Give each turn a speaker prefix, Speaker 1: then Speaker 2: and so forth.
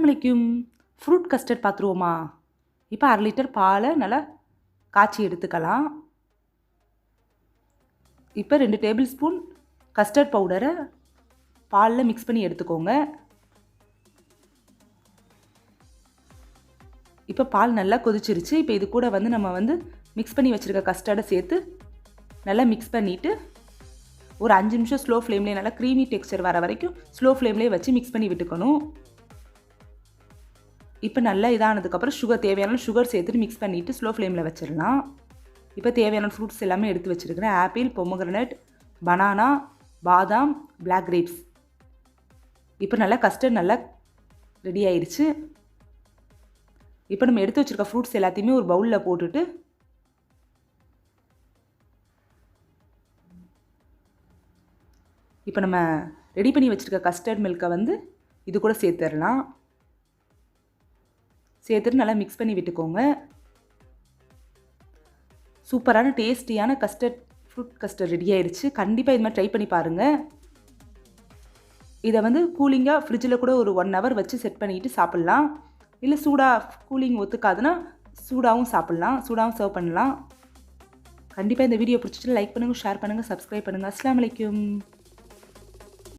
Speaker 1: நம்மளுக்கும் fruit custard பார்த்துருவோமா? இப்போ 1/2 litre பாலை நல்லா காய்ச்சி எடுத்துக்கலாம். இப்போ 2 டேபிள் ஸ்பூன் கஸ்டர்ட் பவுடரை பாலில் மிக்ஸ் பண்ணி எடுத்துக்கோங்க. இப்போ பால் நல்லா கொதிச்சிருச்சு. இப்போ இது கூட நம்ம மிக்ஸ் பண்ணி வச்சுருக்க கஸ்டர்டை சேர்த்து நல்லா மிக்ஸ் பண்ணிவிட்டு ஒரு 5 நிமிஷம் ஸ்லோ ஃப்ளேம்லேயே நல்லா க்ரீமி டெக்ஸ்சர் வர வரைக்கும் ஸ்லோ ஃப்ளேம்லேயே வச்சு மிக்ஸ் பண்ணி விட்டுக்கணும். இப்போ நல்லா இதானதுக்கப்புறம் தேவையான சுகர் சேர்த்துட்டு மிக்ஸ் பண்ணிவிட்டு ஸ்லோ ஃப்ளேமில் வச்சிடலாம். இப்போ தேவையான ஃப்ரூட்ஸ் எல்லாமே எடுத்து வச்சுருக்கிறேன். ஆப்பிள், பொமோகிரானேட், பனானா, பாதாம், பிளாக் கிரேப்ஸ். இப்போ நல்லா கஸ்டர்ட் நல்லா ரெடி ஆயிடுச்சு. இப்போ நம்ம எடுத்து வச்சுருக்க ஃப்ரூட்ஸ் எல்லாத்தையுமே ஒரு பவுலில் போட்டுட்டு இப்போ நம்ம ரெடி பண்ணி வச்சுருக்க கஸ்டர்ட் மில்கை இது கூட சேர்த்துடலாம். சேர்த்துட்டு நல்லா மிக்ஸ் பண்ணி விட்டுக்கோங்க. சூப்பரான டேஸ்டியான ஃப்ரூட் கஸ்டர்ட் ரெடி ஆயிடுச்சு. கண்டிப்பாக இது மாதிரி ட்ரை பண்ணி பாருங்கள். இதை கூலிங்காக ஃப்ரிட்ஜில் கூட ஒரு 1 ஹவர் வச்சு செட் பண்ணிவிட்டு சாப்பிட்லாம். இல்லை கூலிங் ஒத்துக்காதுன்னா சூடாகவும் சாப்பிட்லாம், சூடாகவும் சர்வ் பண்ணலாம். கண்டிப்பாக இந்த வீடியோ பிடிச்சிட்டு லைக் பண்ணுங்கள், ஷேர் பண்ணுங்கள், சப்ஸ்கிரைப் பண்ணுங்கள். அஸ்ஸலாமு அலைக்கும்.